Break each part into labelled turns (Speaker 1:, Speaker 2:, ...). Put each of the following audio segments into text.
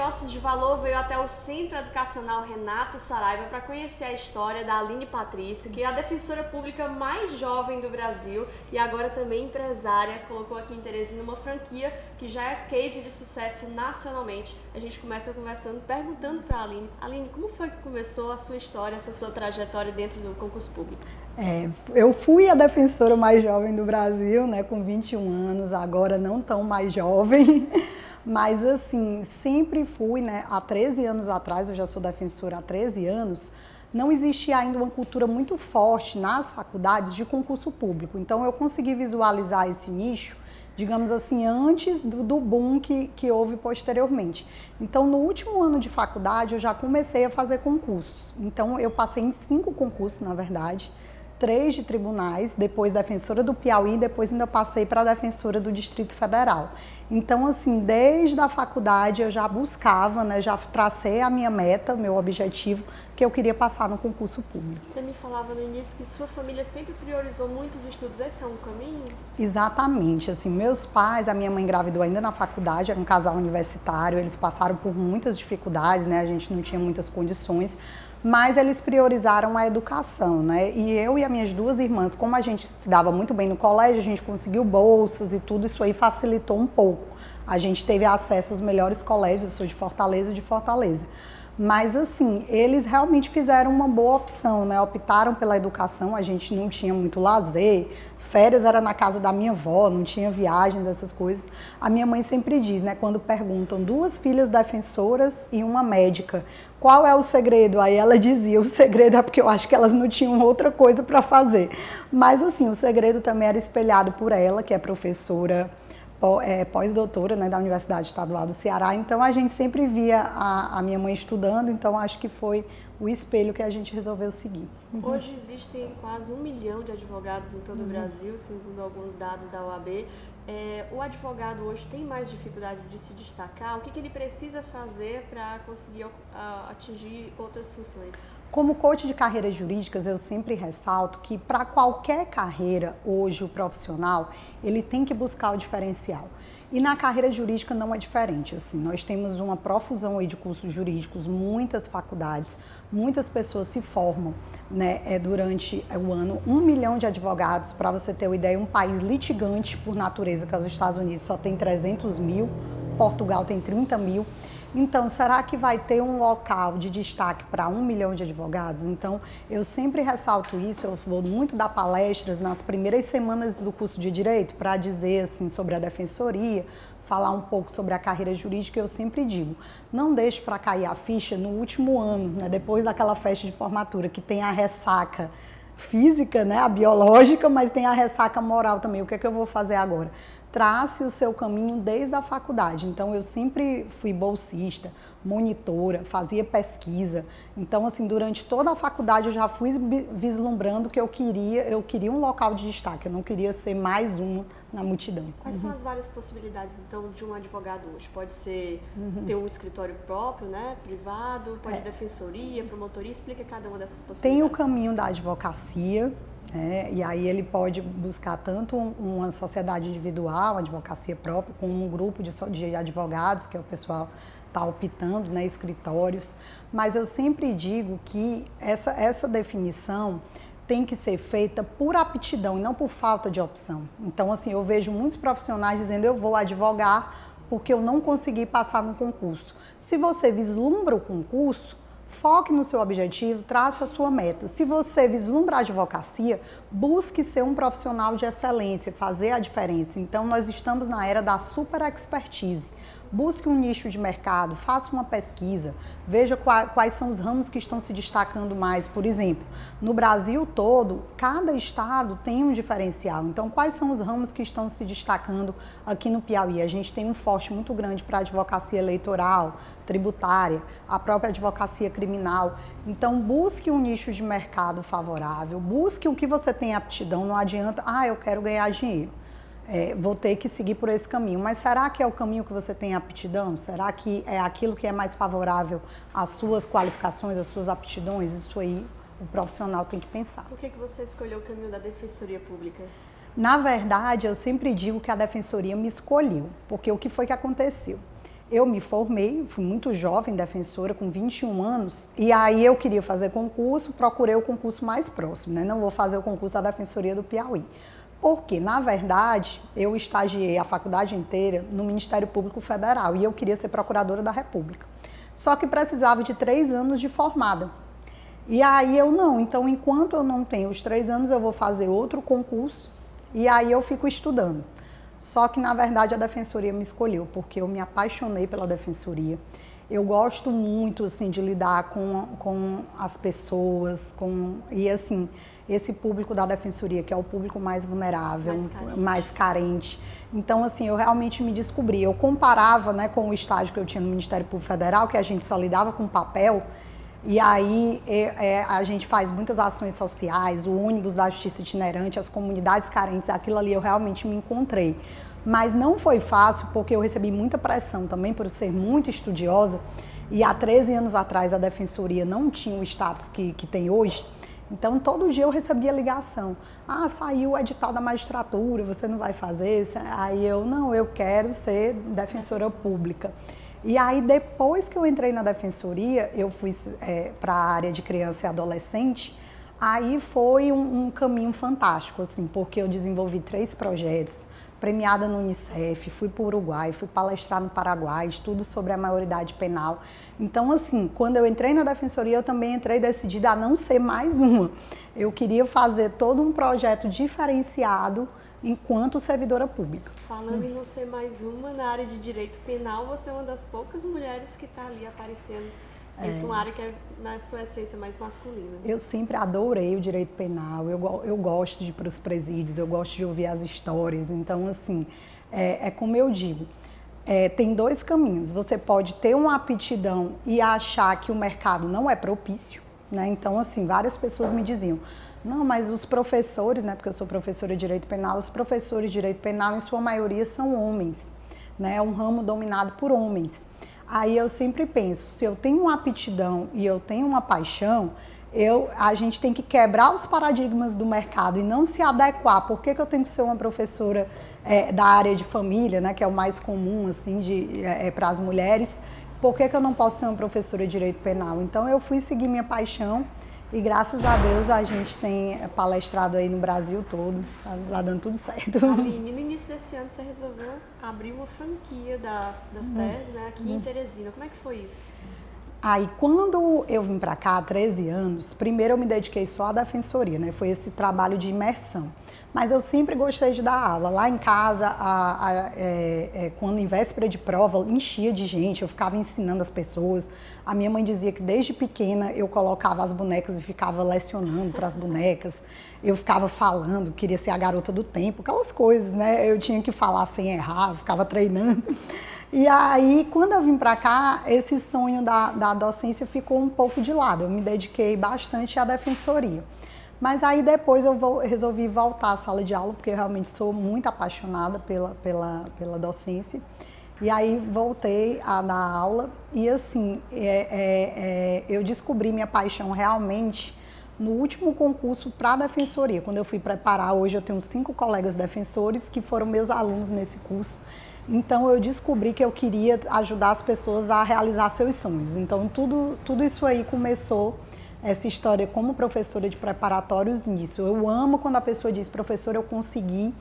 Speaker 1: Negócios de Valor veio até o Centro Educacional Renato Saraiva para conhecer a história da Aline Patrício, que é a defensora pública mais jovem do Brasil e agora também empresária. Colocou aqui em Teresina uma franquia que já é case de sucesso nacionalmente. A gente começa conversando, perguntando para a Aline. Aline, como foi que começou a sua história, essa sua trajetória dentro do concurso público?
Speaker 2: Eu fui a defensora mais jovem do Brasil, né, com 21 anos, agora não tão mais jovem, mas assim, sempre fui, né, há 13 anos atrás, eu já sou defensora há 13 anos, não existia ainda uma cultura muito forte nas faculdades de concurso público, então eu consegui visualizar esse nicho, digamos assim, antes do boom que houve posteriormente. Então, no último ano de faculdade, eu já comecei a fazer concursos, então eu passei em 5 concursos, na verdade, 3 de tribunais, depois defensora do Piauí, depois ainda passei para a defensora do Distrito Federal. Então, assim, desde a faculdade eu já buscava, né, já tracei a minha meta, meu objetivo, que eu queria passar no concurso público.
Speaker 1: Você me falava no início que sua família sempre priorizou muitos estudos, esse é um caminho?
Speaker 2: Exatamente, assim, meus pais, a minha mãe engravidou ainda na faculdade, era um casal universitário, eles passaram por muitas dificuldades, né, a gente não tinha muitas condições, mas eles priorizaram a educação, né? E eu e as minhas 2 irmãs, como a gente se dava muito bem no colégio, a gente conseguiu bolsas e tudo, isso aí facilitou um pouco. A gente teve acesso aos melhores colégios, eu sou de Fortaleza. Mas assim, eles realmente fizeram uma boa opção, né? Optaram pela educação, a gente não tinha muito lazer, férias era na casa da minha avó, não tinha viagens, essas coisas. A minha mãe sempre diz, né? Quando perguntam 2 filhas defensoras e uma médica, qual é o segredo? Aí ela dizia, o segredo é porque eu acho que elas não tinham outra coisa para fazer. Mas assim, o segredo também era espelhado por ela, que é professora pós-doutora, né, da Universidade Estadual do Ceará, então a gente sempre via a minha mãe estudando, então acho que foi o espelho que a gente resolveu seguir.
Speaker 1: Hoje existem quase 1 milhão de advogados em todo o Brasil, segundo alguns dados da OAB. O advogado hoje tem mais dificuldade de se destacar? O que ele precisa fazer para conseguir atingir outras funções?
Speaker 2: Como coach de carreiras jurídicas, eu sempre ressalto que para qualquer carreira, hoje o profissional, ele tem que buscar o diferencial. E na carreira jurídica não é diferente, assim, nós temos uma profusão aí de cursos jurídicos, muitas faculdades, muitas pessoas se formam, né, durante o ano, 1 milhão de advogados, para você ter uma ideia, um país litigante por natureza, que é os Estados Unidos, só tem 300 mil, Portugal tem 30 mil. Então, será que vai ter um local de destaque para 1 milhão de advogados? Então, eu sempre ressalto isso, eu vou muito dar palestras nas primeiras semanas do curso de Direito para dizer assim, sobre a defensoria, falar um pouco sobre a carreira jurídica, eu sempre digo, não deixe para cair a ficha no último ano, né, depois daquela festa de formatura, que tem a ressaca física, né, a biológica, mas tem a ressaca moral também, o que é que eu vou fazer agora? Trace o seu caminho desde a faculdade. Então, eu sempre fui bolsista, monitora, fazia pesquisa. Então, assim, durante toda a faculdade eu já fui vislumbrando que eu queria um local de destaque, eu não queria ser mais uma na multidão.
Speaker 1: Quais são as várias possibilidades, então, de um advogado hoje? Pode ser ter um escritório próprio, né, privado, pode defensoria, promotoria, explica cada uma dessas possibilidades.
Speaker 2: Tem o caminho da advocacia, e aí ele pode buscar tanto uma sociedade individual, uma advocacia própria, como um grupo de advogados, que é o pessoal está optando, né, escritórios. Mas eu sempre digo que essa definição tem que ser feita por aptidão e não por falta de opção. Então, assim, eu vejo muitos profissionais dizendo eu vou advogar porque eu não consegui passar no concurso. Se você vislumbra o concurso, foque no seu objetivo, trace a sua meta. Se você vislumbra a advocacia, busque ser um profissional de excelência, fazer a diferença. Então, nós estamos na era da super expertise. Busque um nicho de mercado, faça uma pesquisa, veja quais são os ramos que estão se destacando mais. Por exemplo, no Brasil todo, cada estado tem um diferencial. Então, quais são os ramos que estão se destacando aqui no Piauí? A gente tem um forte muito grande para a advocacia eleitoral, tributária, a própria advocacia criminal. Então, busque um nicho de mercado favorável, busque o que você tem aptidão. Não adianta, eu quero ganhar dinheiro. Vou ter que seguir por esse caminho. Mas será que é o caminho que você tem aptidão? Será que é aquilo que é mais favorável às suas qualificações, às suas aptidões? Isso aí o profissional tem que pensar.
Speaker 1: Por que você escolheu o caminho da Defensoria Pública?
Speaker 2: Na verdade, eu sempre digo que a Defensoria me escolheu, porque o que foi que aconteceu? eu me formei, fui muito jovem defensora, com 21 anos, e aí eu queria fazer concurso, procurei o concurso mais próximo, né? Não vou fazer o concurso da Defensoria do Piauí. Porque, na verdade, eu estagiei a faculdade inteira no Ministério Público Federal e eu queria ser procuradora da República. Só que precisava de 3 anos de formada. E aí eu não, então enquanto eu não tenho os 3 anos, eu vou fazer outro concurso e aí eu fico estudando. Só que, na verdade, a Defensoria me escolheu, porque eu me apaixonei pela Defensoria. Eu gosto muito, assim, de lidar com as pessoas, e, assim, esse público da Defensoria, que é o público mais vulnerável, mais carente. Então, assim, eu realmente me descobri. Eu comparava, né, com o estágio que eu tinha no Ministério Público Federal, que a gente só lidava com papel, e aí a gente faz muitas ações sociais, o ônibus da justiça itinerante, as comunidades carentes, aquilo ali eu realmente me encontrei. Mas não foi fácil porque eu recebi muita pressão também por ser muito estudiosa e há 13 anos atrás a Defensoria não tinha o status que tem hoje. Então todo dia eu recebia ligação, saiu o edital da magistratura, você não vai fazer? Aí eu, não, eu quero ser defensora pública. E aí, depois que eu entrei na Defensoria, eu fui para a área de criança e adolescente, aí foi um caminho fantástico, assim, porque eu desenvolvi 3 projetos, premiada no Unicef, fui para o Uruguai, fui palestrar no Paraguai, estudo sobre a maioridade penal. Então, assim, quando eu entrei na Defensoria, eu também entrei decidida a não ser mais uma. Eu queria fazer todo um projeto diferenciado enquanto servidora pública.
Speaker 1: Falando em não ser mais uma, na área de direito penal, você é uma das poucas mulheres que está ali aparecendo dentro de uma área que é, na sua essência, mais masculina.
Speaker 2: Eu sempre adorei o direito penal, eu gosto de ir para os presídios, eu gosto de ouvir as histórias. Então, assim, como eu digo, tem 2 caminhos. Você pode ter uma aptidão e achar que o mercado não é propício, né? Então, assim, várias pessoas me diziam, não, mas os professores, né, porque eu sou professora de direito penal, os professores de direito penal, em sua maioria, são homens, né? É um ramo dominado por homens. Aí eu sempre penso, se eu tenho uma aptidão e eu tenho uma paixão, a gente tem que quebrar os paradigmas do mercado e não se adequar. Por que eu tenho que ser uma professora da área de família, né, que é o mais comum assim, para as mulheres? Por que eu não posso ser uma professora de direito penal? Então eu fui seguir minha paixão. E graças a Deus a gente tem palestrado aí no Brasil todo, tá dando tudo certo.
Speaker 1: Aline, no início desse ano você resolveu abrir uma franquia da SES, né, aqui em Teresina. Como é que foi isso?
Speaker 2: Aí quando eu vim para cá há 13 anos, primeiro eu me dediquei só à defensoria, né? Foi esse trabalho de imersão. Mas eu sempre gostei de dar aula. Lá em casa, quando em véspera de prova, enchia de gente, eu ficava ensinando as pessoas. A minha mãe dizia que desde pequena eu colocava as bonecas e ficava lecionando para as bonecas. Eu ficava falando, queria ser a garota do tempo, aquelas coisas, né? Eu tinha que falar sem errar, ficava treinando. E aí, quando eu vim para cá, esse sonho da docência ficou um pouco de lado. Eu me dediquei bastante à defensoria. Mas aí depois eu resolvi voltar à sala de aula, porque eu realmente sou muito apaixonada pela docência. E aí voltei a dar aula e assim, eu descobri minha paixão realmente no último concurso para a defensoria. Quando eu fui preparar, hoje eu tenho 5 colegas defensores que foram meus alunos nesse curso. Então eu descobri que eu queria ajudar as pessoas a realizar seus sonhos. Então tudo isso aí começou, essa história como professora de preparatórios nisso. Eu amo quando a pessoa diz, professora, eu consegui.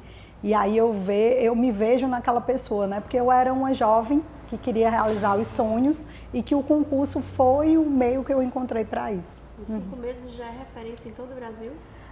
Speaker 2: E aí eu me vejo naquela pessoa, né? Porque eu era uma jovem que queria realizar os sonhos e que o concurso foi o meio que eu encontrei para isso.
Speaker 1: Em 5 meses já é referência em todo o Brasil?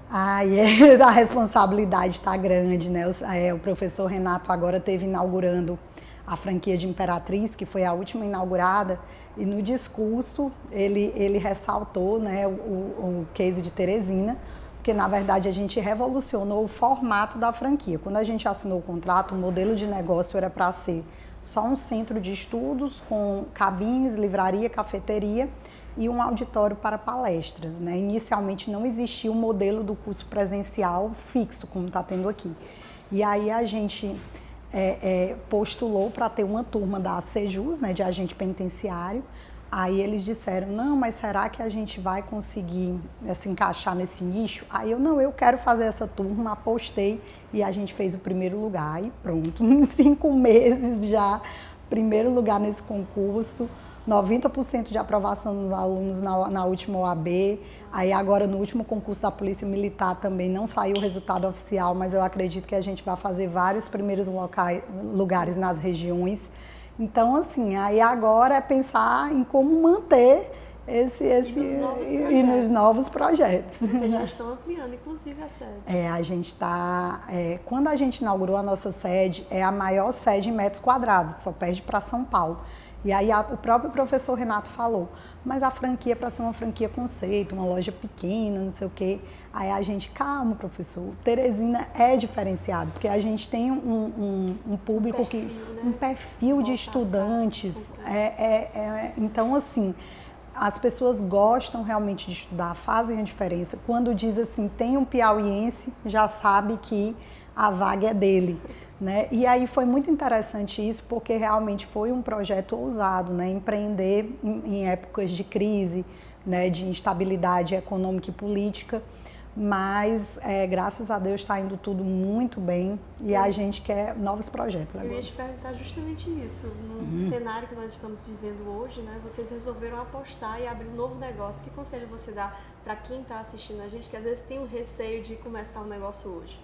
Speaker 2: A responsabilidade está grande, né? O professor Renato agora esteve inaugurando a franquia de Imperatriz, que foi a última inaugurada, e no discurso ele ressaltou, né, o case de Teresina, porque na verdade a gente revolucionou o formato da franquia. Quando a gente assinou o contrato, o modelo de negócio era para ser só um centro de estudos com cabines, livraria, cafeteria e um auditório para palestras, né? Inicialmente não existia o modelo do curso presencial fixo, como está tendo aqui. E aí a gente postulou para ter uma turma da Sejus, né, de agente penitenciário. Aí eles disseram, não, mas será que a gente vai conseguir se encaixar nesse nicho? Aí eu quero fazer essa turma, apostei e a gente fez o primeiro lugar e pronto. Em 5 meses já primeiro lugar nesse concurso, 90% de aprovação dos alunos na última OAB. Aí agora no último concurso da Polícia Militar também não saiu o resultado oficial, mas eu acredito que a gente vai fazer vários primeiros lugares nas regiões. Então, assim, aí agora é pensar em como manter e nos novos projetos.
Speaker 1: Vocês já estão ampliando, inclusive, a sede.
Speaker 2: A gente está... quando a gente inaugurou a nossa sede, é a maior sede em metros quadrados, só perde para São Paulo. E aí o próprio professor Renato falou, mas a franquia é para ser uma franquia conceito, uma loja pequena, não sei o quê. Aí a gente, calma, professor, Teresina é diferenciado, porque a gente tem um público um perfil de estudantes. Então, assim, as pessoas gostam realmente de estudar, fazem a diferença. Quando diz assim, tem um piauiense, já sabe que a vaga é dele. Né? E aí foi muito interessante isso, porque realmente foi um projeto ousado, né? Empreender em épocas de crise, né? De instabilidade econômica e política, mas graças a Deus está indo tudo muito bem e a gente quer novos projetos agora.
Speaker 1: Eu ia te perguntar justamente isso, no cenário que nós estamos vivendo hoje, né? Vocês resolveram apostar e abrir um novo negócio. Que conselho você dá para quem está assistindo a gente, que às vezes tem um receio de começar um negócio hoje?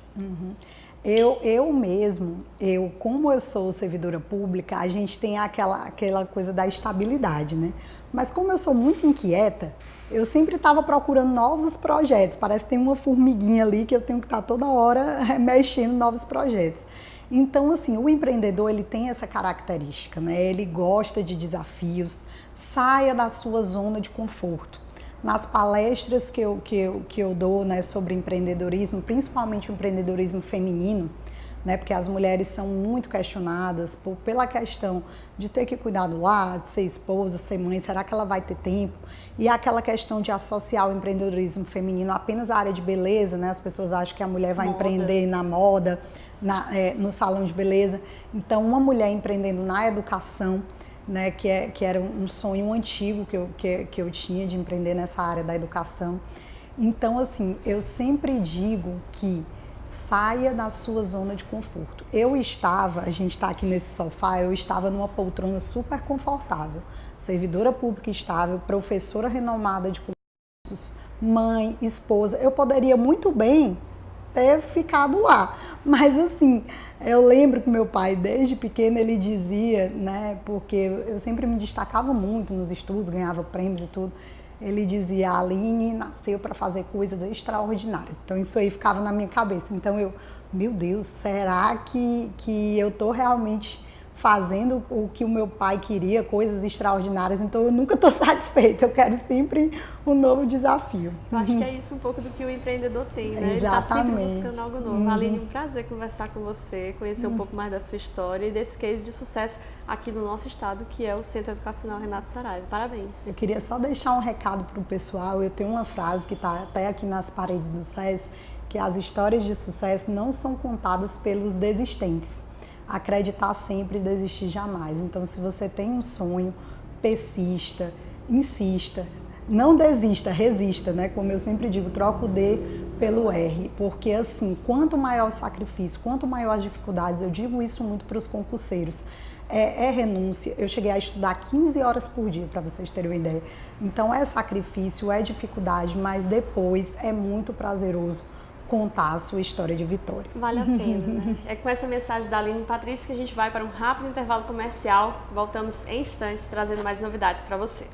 Speaker 1: Como eu sou servidora pública, a gente tem aquela coisa da estabilidade, né? Mas como eu sou muito inquieta, eu sempre estava procurando novos projetos. Parece que tem uma formiguinha ali que eu tenho que estar toda hora mexendo em novos projetos. Então, assim, o empreendedor, ele tem essa característica, né? Ele gosta de desafios, saia da sua zona de conforto. Nas palestras que eu dou, né, sobre empreendedorismo, principalmente o empreendedorismo feminino, né, porque as mulheres são muito questionadas pela questão de ter que cuidar do lar, de ser esposa, ser mãe, será que ela vai ter tempo? E aquela questão de associar o empreendedorismo feminino apenas à área de beleza, né? As pessoas acham que a mulher vai empreender na moda, no salão de beleza. Então, uma mulher empreendendo na educação, né, que era um sonho antigo que eu tinha de empreender nessa área da educação. Então, assim, eu sempre digo que saia da sua zona de conforto. A gente está aqui nesse sofá, eu estava numa poltrona super confortável, servidora pública estável, professora renomada de cursos, mãe, esposa. Eu poderia muito bem ter ficado lá, mas assim, eu lembro que meu pai, desde pequeno, ele dizia, né, porque eu sempre me destacava muito nos estudos, ganhava prêmios e tudo, ele dizia, a Aline nasceu para fazer coisas extraordinárias. Então isso aí ficava na minha cabeça. Então meu Deus, será que eu estou realmente fazendo o que o meu pai queria, coisas extraordinárias? Então eu nunca estou satisfeita, eu quero sempre um novo desafio. Eu acho que é isso um pouco do que o empreendedor tem, né?
Speaker 2: Exatamente.
Speaker 1: Ele está sempre buscando algo novo. Aline, um prazer conversar com você, conhecer um pouco mais da sua história e desse case de sucesso aqui no nosso estado, que é o Centro Educacional Renato Saraiva. Parabéns.
Speaker 2: Eu queria só deixar um recado para o pessoal. Eu tenho uma frase que está até aqui nas paredes do SES, que as histórias de sucesso não são contadas pelos desistentes. Acreditar sempre e desistir jamais. Então, se você tem um sonho, persista, insista, não desista, resista, né? Como eu sempre digo, troca o D pelo R, porque assim, quanto maior o sacrifício, quanto maior as dificuldades, eu digo isso muito para os concurseiros, é renúncia. Eu cheguei a estudar 15 horas por dia, para vocês terem uma ideia. Então, é sacrifício, é dificuldade, mas depois é muito prazeroso contar a sua história de vitória.
Speaker 1: Vale a pena, né? É com essa mensagem da Aline Patrício que a gente vai para um rápido intervalo comercial. Voltamos em instantes trazendo mais novidades para você.